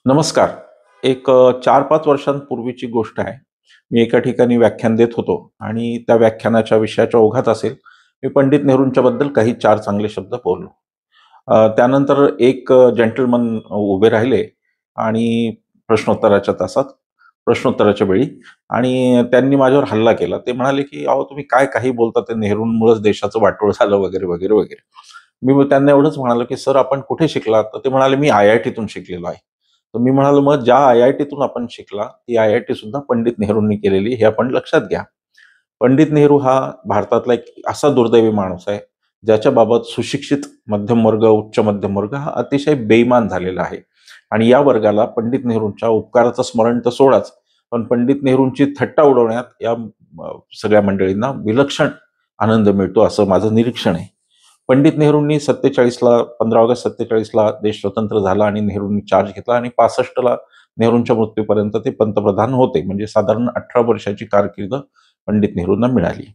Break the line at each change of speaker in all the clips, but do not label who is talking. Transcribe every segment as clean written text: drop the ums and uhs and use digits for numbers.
नमस्कार. एक 4-5 वर्षांपूर्वीची गोष्ट आहे. मी एका ठिकाणी व्याख्यान देत होतो आणि त्या व्याख्यानाच्या विषयाच्या ओघात असेल, मी पंडित नेहरूंच्या बद्दल काही 4 चांगले शब्द बोललो. त्यानंतर एक जेंटलमन उभे राहिले आणि प्रश्नोत्तराच्या तासात, प्रश्नोत्तराच्या वेळी आणि त्यांनी माझ्यावर हल्ला केला. ते म्हणाले, की "अहो, तुम्ही काय काही बोलता, ते नेहरूंमुळेच देशाचं वाटोळं झालं" वगैरे, वगैरे, वगैरे. मी मग त्यांना एवढंच म्हणालो, की "सर, आपण कुठे शिकलात?" तर ते म्हणाले, "मी IITतून शिकलेलो आहे." तर मी म्हणालो, "मग ज्या IITतून आपण शिकला, ती IIT सुद्धा पंडित नेहरूंनी केलेली, हे आपण लक्षात घ्या." पंडित नेहरू हा भारतातला एक असा दुर्दैवी माणूस आहे, ज्याच्याबाबत सुशिक्षित मध्यम वर्ग, उच्च मध्यम वर्ग हा अतिशय बेईमान झालेला आहे. आणि या वर्गाला पंडित नेहरूंच्या उपकाराचं स्मरण तर सोडाच, पण पंडित नेहरूंची थट्टा उडवण्यात या सगळ्या मंडळींना विलक्षण आनंद मिळतो, असं माझं निरीक्षण आहे. पंडित नेहरूंनी 47ला 15 ऑगस्ट 47ला देश स्वतंत्र झाला आणि नेहरूंनी चार्ज घेतला आणि 65ला नेहरूंच्या मृत्यूपर्यंत ते पंतप्रधान होते. म्हणजे साधारण 18 वर्षाची कारकीर्द पंडित नेहरूंना मिळाली.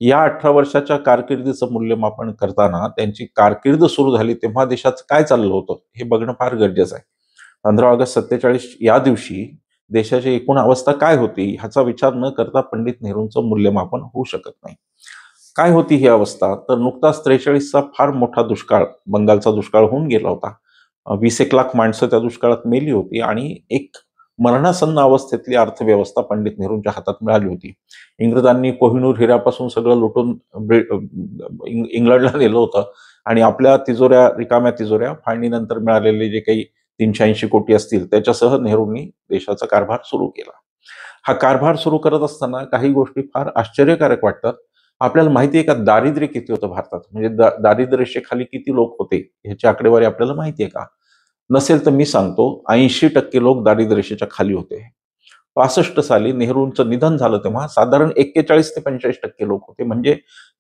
या 18 वर्षाच्या कारकिर्दीचं मूल्यमापन करताना त्यांची कारकीर्द सुरू झाली तेव्हा देशाचं काय चाललं होतं, हे बघणं फार गरजेचं आहे. 15 ऑगस्ट 47 या दिवशी देशाची एकूण अवस्था काय होती, ह्याचा विचार न करता पंडित नेहरूंचं मूल्यमापन होऊ शकत नाही. काय होती ही अवस्था? तर नुकताच 43चा फार मोठा दुष्काळ, बंगालचा दुष्काळ होऊन गेला होता. 20-1 लाख माणसं त्या दुष्काळात मेली होती आणि एक मरणासन्न अवस्थेतली अर्थव्यवस्था पंडित नेहरूंच्या हातात मिळाली होती. इंग्रजांनी कोहिनूर हिऱ्यापासून सगळं लुटून इंग्लंडला नेलं होतं आणि आपल्या तिजोऱ्या, रिकाम्या तिजोऱ्या, फाळणीनंतर मिळालेले जे काही 380 कोटी असतील, त्याच्यासह नेहरूंनी देशाचा कारभार सुरू केला. हा कारभार सुरू करत असताना काही गोष्टी फार आश्चर्यकारक वाटतात. आपल्याला माहिती आहे का दारिद्र्य किती होतं भारतात? म्हणजे दारिद्र्य रेषेखाली किती लोक होते, ह्याची आकडेवारी आपल्याला माहिती आहे का? नसेल तर मी सांगतो, 80% लोक दारिद्र्य रेषेच्या खाली होते. 65 साली नेहरूंचं निधन झालं तेव्हा साधारण 41 ते 45% लोक होते. म्हणजे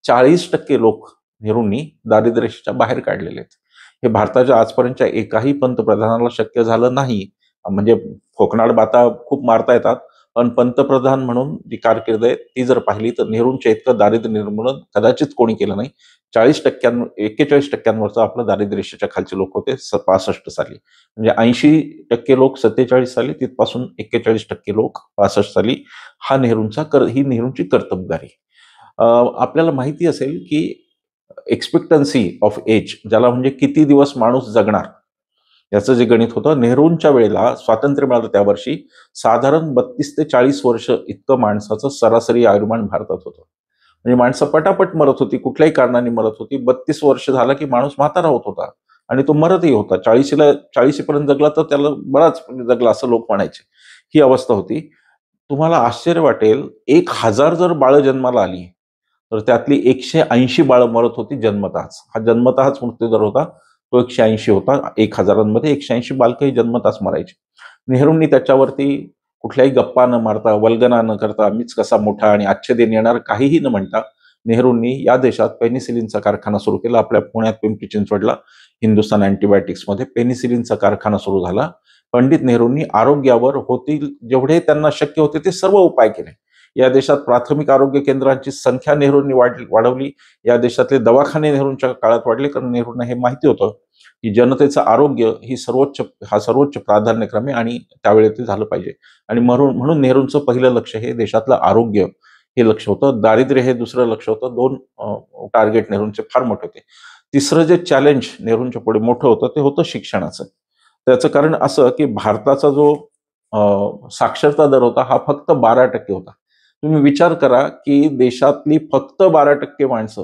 40% लोक नेहरूंनी दारिद्र्य रेषेच्या बाहेर काढलेले आहेत. हे भारताच्या आजपर्यंतच्या एकाही पंतप्रधानाला शक्य झालं नाही. म्हणजे फोकनाड बाता खूप मारता येतात, पण पंतप्रधान म्हणून जी कारकीर्द आहे ती जर पाहिली तर नेहरूंच्या इतकं दारिद्र्य निर्मूलन कदाचित कोणी केलं नाही. 41% आपलं दारिद्र्य रेषेच्या खालचे लोक होते 65 साली. म्हणजे 80% लोक 47 साली, तिथपासून 41% लोक 65 साली. ही नेहरूंची कर्तबगारी. आपल्याला माहिती असेल की एक्सपेक्टन्सी ऑफ एज, ज्याला म्हणजे किती दिवस माणूस जगणार, याचं जे गणित होतं, नेहरूंच्या वेळेला स्वातंत्र्य मिळालं त्या वर्षी साधारण 32 ते 40 वर्ष इतकं माणसाचं सरासरी आयुर्मान भारतात होतं. म्हणजे माणसं पटापट मरत होती, कुठल्याही कारणाने मरत होती. 32 वर्ष झाला की माणूस म्हातारा होत होता आणि तो मरतही होता. 40 पर्यंत जगला तर त्याला बराच म्हणजे जगला असं लोक म्हणायचे. ही अवस्था होती. तुम्हाला आश्चर्य वाटेल, 1000 जर बाळं जन्माला आली, तर त्यातली 180 बाळं मरत होती जन्मतःच. हा जन्मतःच मृत्यूदर होता. तो 180 होता. 1000मध्ये 180 बालकंही जन्मतःच मरायची. नेहरूंनी त्याच्यावरती कुठल्याही गप्पा न मारता, वल्गना न करता, मीच कसा मोठा आणि अच्छे दिन येणार काहीही न म्हणता, नेहरूंनी या देशात पेनिसिलिनचा कारखाना सुरू केला. आपल्या पुण्यात पिंपरी चिंचवडला हिंदुस्थान अँटिबायोटिक्समध्ये पेनिसिलिनचा कारखाना सुरू झाला. पंडित नेहरूंनी आरोग्यावर होतील जेवढे त्यांना शक्य होते ते सर्व उपाय केले. या देशात प्राथमिक आरोग्य केंद्रांची संख्या नेहरूंनी वाढवली. या देशातले दवाखाने नेहरूंच्या काळात वाढले, कारण नेहरूंना हे माहिती होतं की जनतेचं आरोग्य हा सर्वोच्च प्राधान्यक्रम आहे आणि त्यावेळी ते झालं पाहिजे. आणि म्हणून नेहरूंचं पहिलं लक्ष हे देशातलं आरोग्य हे लक्ष होतं. दारिद्र्य हे दुसरं लक्ष होतं. 2 टार्गेट नेहरूंचे फार मोठे होते. तिसरं जे चॅलेंज नेहरूंच्या पुढे मोठं होतं ते होतं शिक्षणाचं. त्याचं कारण असं की भारताचा जो साक्षरता दर होता हा फक्त 12% होता. तुम्ही विचार करा की देशातली फक्त 12% माणसं,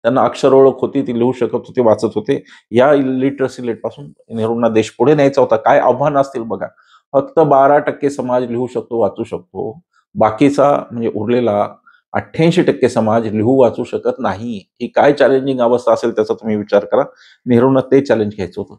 त्यांना अक्षर ओळख होती, ती लिहू शकत होते, वाचत होते. या इलिटरसी रेटपासून नेहरूंना देश पुढे न्यायचा होता. काय आव्हान असतील बघा. फक्त 12% समाज लिहू शकतो, वाचू शकतो. बाकीचा म्हणजे उरलेला 88% समाज लिहू वाचू शकत नाही. ही काय चॅलेंजिंग अवस्था असेल त्याचा तुम्ही विचार करा. नेहरूंना ते चॅलेंज घ्यायचं होतं.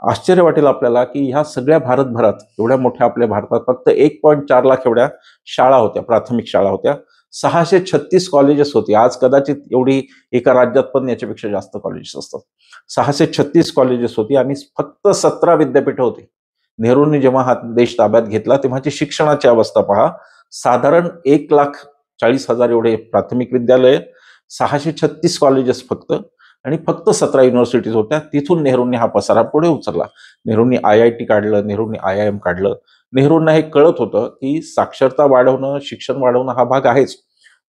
आश्चर्य वाटेल आपल्याला की ह्या सगळ्या भारतभरात, एवढ्या मोठ्या आपल्या भारतात फक्त 1.4 लाख एवढ्या शाळा होत्या, प्राथमिक शाळा होत्या. 636 कॉलेजेस होती. आज कदाचित एवढी एका राज्यात पण याच्यापेक्षा जास्त कॉलेजेस असतात. 636 कॉलेजेस होती आणि फक्त 17 विद्यापीठं होती. नेहरूंनी जेव्हा हा देश ताब्यात घेतला तेव्हाची शिक्षणाची अवस्था पहा. साधारण 1,40,000 एवढे प्राथमिक विद्यालय, 636 कॉलेजेस फक्त आणि फक्त 17 युनिव्हर्सिटीज होत्या. तिथून नेहरूंनी हा पसारा पुढे उचलला. नेहरूंनी IIT काढलं, नेहरूंनी IIM काढलं. नेहरूंना हे कळत होतं की साक्षरता वाढवणं, शिक्षण वाढवणं हा भाग आहेच.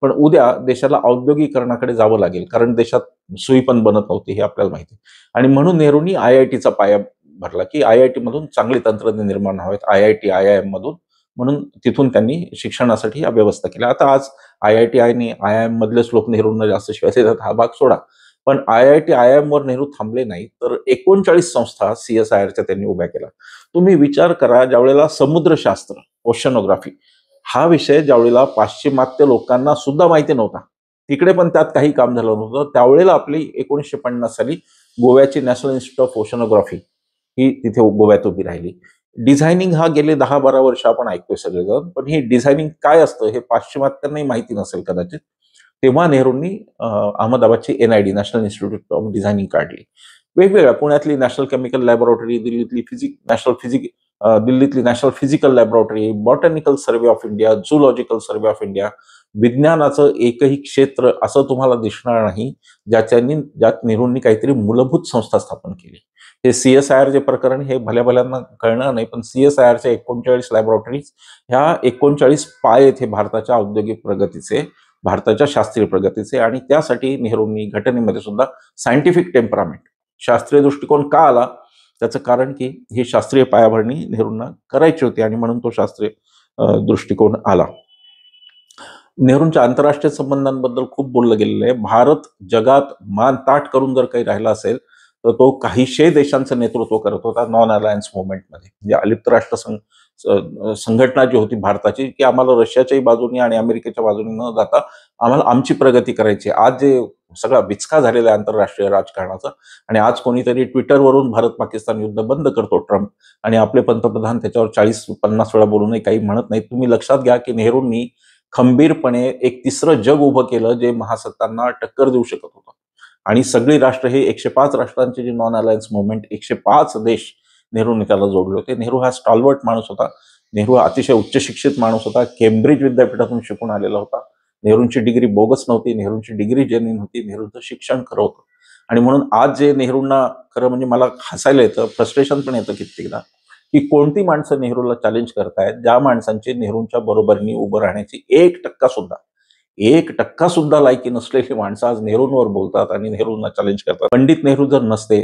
पण उद्या देशाला औद्योगिकरणाकडे जावं लागेल, कारण देशात सुई पण बनत नव्हती हे आपल्याला माहिती आहे. आणि म्हणून नेहरूंनी IITचा पाया भरला की IIT मधून चांगले तंत्रज्ञ निर्माण व्हावेत, IIT, IIM मधून. म्हणून तिथून त्यांनी शिक्षणासाठी या व्यवस्था केल्या. आता आज IIT आणि IIM मधलेच लोक नेहरूंना जास्त शिवाय देतात, हा भाग सोडा. पण IIT, IIM वर नेहरू थांबले नाही, तर 39 संस्था CSIRच्या त्यांनी उभ्या केल्या. तुम्ही विचार करा, ज्यावेळेला समुद्रशास्त्र, ओशनोग्राफी हा विषय ज्यावेळेला पाश्चिमात्य लोकांना सुद्धा माहिती नव्हता, तिकडे पण त्यात काही काम झालं नव्हतं, त्यावेळेला आपली 1950 साली गोव्याची नॅशनल इन्स्टिट्यूट ऑफ ओशनोग्राफी ही तिथे गोव्यात उभी राहिली. डिझायनिंग हा गेले 10-12 वर्ष आपण ऐकतोय सगळेजण, पण हे डिझायनिंग काय असतं हे पाश्चिमात्यांनाही माहिती नसेल कदाचित. तेव्हा नेहरूंनी अहमदाबादची NID, national institute of designing काढली. वेगवेगळ्या पुण्यातली नॅशनल केमिकल लॅबोरेटरी, दिल्लीतली national physical laboratory, botanical survey of India, zoological survey of India. विज्ञानाचं एकही क्षेत्र असं तुम्हाला दिसणार नाही ज्यात नेहरूंनी काहीतरी मूलभूत संस्था स्थापन केली. हे CSIR जे प्रकरण हे भल्याभल्यांना कळणार नाही, पण CSIRच्या 39 लॅबोरेटरीज ह्या 39 पाय आहेत हे भारताच्या औद्योगिक प्रगतीचे, भारताच्या शास्त्रीय प्रगतीचे. आणि त्यासाठी नेहरूंनी घटनेमध्ये सुद्धा सायंटिफिक टेम्परामेंट, शास्त्रीय दृष्टिकोन का आला, त्याचं कारण की ही शास्त्रीय पायाभरणी नेहरूंना करायची होती आणि म्हणून तो शास्त्रीय दृष्टिकोन आला. नेहरूंच्या आंतरराष्ट्रीय संबंधांबद्दल खूप बोललं गेलेलं आहे. भारत जगात मान ताठ करून जर काही राहिला असेल तर तो काहीशे देशांचं नेतृत्व करत होता नॉन अलायन्स मुवमेंटमध्ये. म्हणजे अलिप्त राष्ट्र संघटना जी होती भारताची, की आम्हाला रशियाच्याही बाजूनी आणि अमेरिकेच्या बाजूनी न जाता आम्हाला आमची प्रगती करायची. आज जे सगळा विचका झालेला आहे आंतरराष्ट्रीय राजकारणाचा, आणि आज कोणीतरी ट्विटरवरून भारत पाकिस्तान युद्ध बंद करतो ट्रम्प, आणि आपले पंतप्रधान त्याच्यावर 40-50 वेळा बोलूनही काही म्हणत नाहीत. तुम्ही लक्षात घ्या की नेहरूंनी खंबीरपणे एक तिसरं जग उभं केलं जे महासत्तांना टक्कर देऊ शकत होतं. आणि सगळी राष्ट्र हे 105 राष्ट्रांचे जे नॉन अलायन्स मुवमेंट, 105 देश नेहरूंनी त्याला जोडले होते. नेहरू हा स्टॉलवर्ट माणूस होता. नेहरू अतिशय उच्च शिक्षित माणूस होता. केम्ब्रिज विद्यापीठातून शिकून आलेला होता. नेहरूंची डिग्री बोगस नव्हती, नेहरूंची डिग्री जेन्युइन होती, नेहरूंचं शिक्षण खरं होतं. आणि म्हणून आज जे नेहरूंना खरं म्हणजे मला हसायला येतं, फ्रस्ट्रेशन पण येतं कित्येकदा, की कोणती माणसं नेहरूला चॅलेंज करतायत, ज्या माणसांची नेहरूंच्या बरोबरीने उभं राहण्याची 1% सुद्धा लायकी नसलेली माणसं आज नेहरूंवर बोलतात आणि नेहरूंना चॅलेंज करतात. पंडित नेहरू जर नसते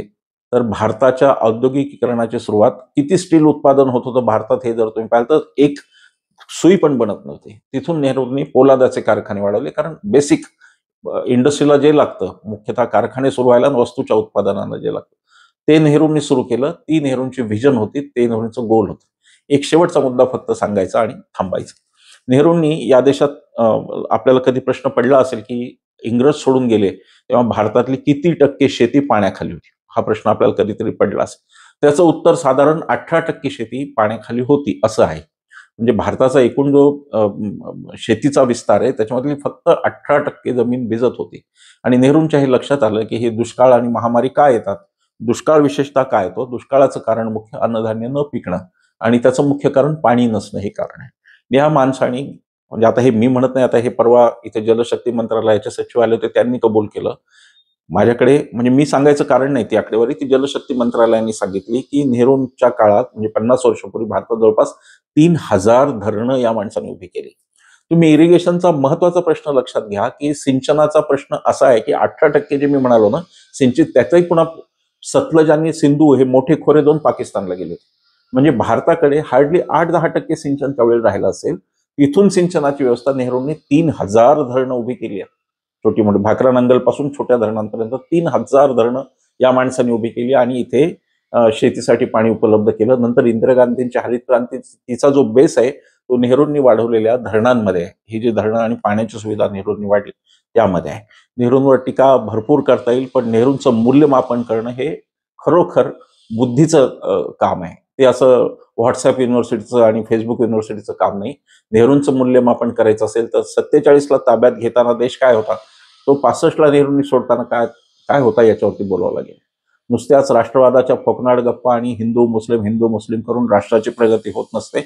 तर भारताच्या औद्योगिकीकरणाची सुरुवात, किती स्टील उत्पादन होत होतं भारतात हे जर तुम्ही पाहिलं तर एक सुई पण बनत नव्हती. तिथून नेहरूंनी पोलादाचे कारखाने वाढवले, कारण बेसिक इंडस्ट्रीला जे लागतं, मुख्यतः कारखाने सुरू व्हायला आणि वस्तूच्या उत्पादनाला जे लागतं, ते नेहरूंनी सुरू केलं. ती नेहरूंची व्हिजन होती, ते नेहरूंचं गोल होतं. एक शेवटचा मुद्दा फक्त सांगायचा आणि थांबायचं. नेहरूंनी या देशात आपल्याला कधी प्रश्न पडला असेल की इंग्रज सोडून गेले तेव्हा भारतातली किती टक्के शेती पाण्याखाली होती, हा प्रश्न आपल्याला कधीतरी पडला असेल. त्याचं उत्तर साधारण 18% शेती पाण्याखाली होती असं आहे. म्हणजे भारताचा एकूण जो शेतीचा विस्तार आहे त्याच्यामधली फक्त 18% जमीन भिजत होती. आणि नेहरूंच्या हे लक्षात आलं की हे दुष्काळ आणि महामारी का येतात, दुष्काळ विशेषतः का येतो, दुष्काळाचं कारण मुख्य अन्नधान्य न पिकणं आणि त्याचं मुख्य कारण पाणी नसणं हे कारण आहे. या माणसाने, म्हणजे आता हे मी म्हणत नाही, आता हे परवा इथे जलशक्ती मंत्रालयाचे सचिव आले होते, त्यांनी कबूल केलं. माझ्याकडे म्हणजे मी सांगायचं कारण नाही ती आकडेवारी, ती जलशक्ती मंत्रालयाने सांगितली की नेहरूंच्या काळात म्हणजे 50 वर्षापूर्वी भारतात जवळपास 3000 धरणं या माणसाने उभी केली. तुम्ही इरिगेशनचा महत्वाचा प्रश्न लक्षात घ्या की सिंचनाचा प्रश्न असा आहे की 18% जे मी म्हणालो ना सिंचित, त्याचाही पुन्हा सतलज आणि सिंधू हे मोठे खोरे दोन पाकिस्तानला गेले. म्हणजे भारताकडे हार्डली 8-10% सिंचन त्यावेळी राहिलं असेल. इथून सिंचनाची व्यवस्था नेहरूंनी 3000 धरणं उभी केली आहे. छोटी मोठी भाकरा नंगल पासून छोट्या धरणांपर्यंत 3000 धरणं या माणसाने उभी केली आणि इथे शेतीसाठी पाणी उपलब्ध केलं. नंतर इंदिरा गांधींच्या हरित क्रांतीचा जो बेस आहे तो नेहरूंनी वाढवलेल्या धरणांमध्ये आहे. ही जी धरणं आणि पाण्याची सुविधा नेहरूंनी वाढली त्यामध्ये आहे. नेहरूंवर टीका भरपूर करता येईल, पण नेहरूंचं मूल्यमापन करणं हे खरोखर बुद्धीचं काम आहे. ते असं व्हॉट्सअप युनिव्हर्सिटीचं आणि फेसबुक युनिव्हर्सिटीचं काम नाही. नेहरूंचं मूल्यमापन करायचं असेल तर 47ला ताब्यात घेताना देश काय होता, तो 65ला नेहरूंनी सोडताना काय काय होता याच्यावरती बोलावं लागेल. नुसत्याच राष्ट्रवादाच्या फोकनाड गप्पा आणि हिंदू मुस्लिम करून राष्ट्राची प्रगती होत नसते.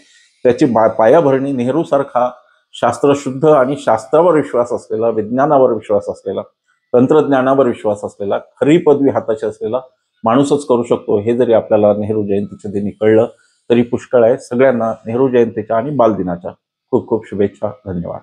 त्याची पायाभरणी नेहरू सारखा शास्त्रशुद्ध आणि शास्त्रावर विश्वास असलेला, विज्ञानावर विश्वास असलेला तंत्रज्ञानावर विश्वास असलेला, खरी पदवी हाताची असलेला माणूसच करू शकतो. हे जरी आपल्याला नेहरू जयंतीच्या दिनी कळलं तरी पुष्कळ आहे. सगळ्यांना नेहरू जयंतीच्या आणि बालदिनाच्या खूप खूप शुभेच्छा. धन्यवाद.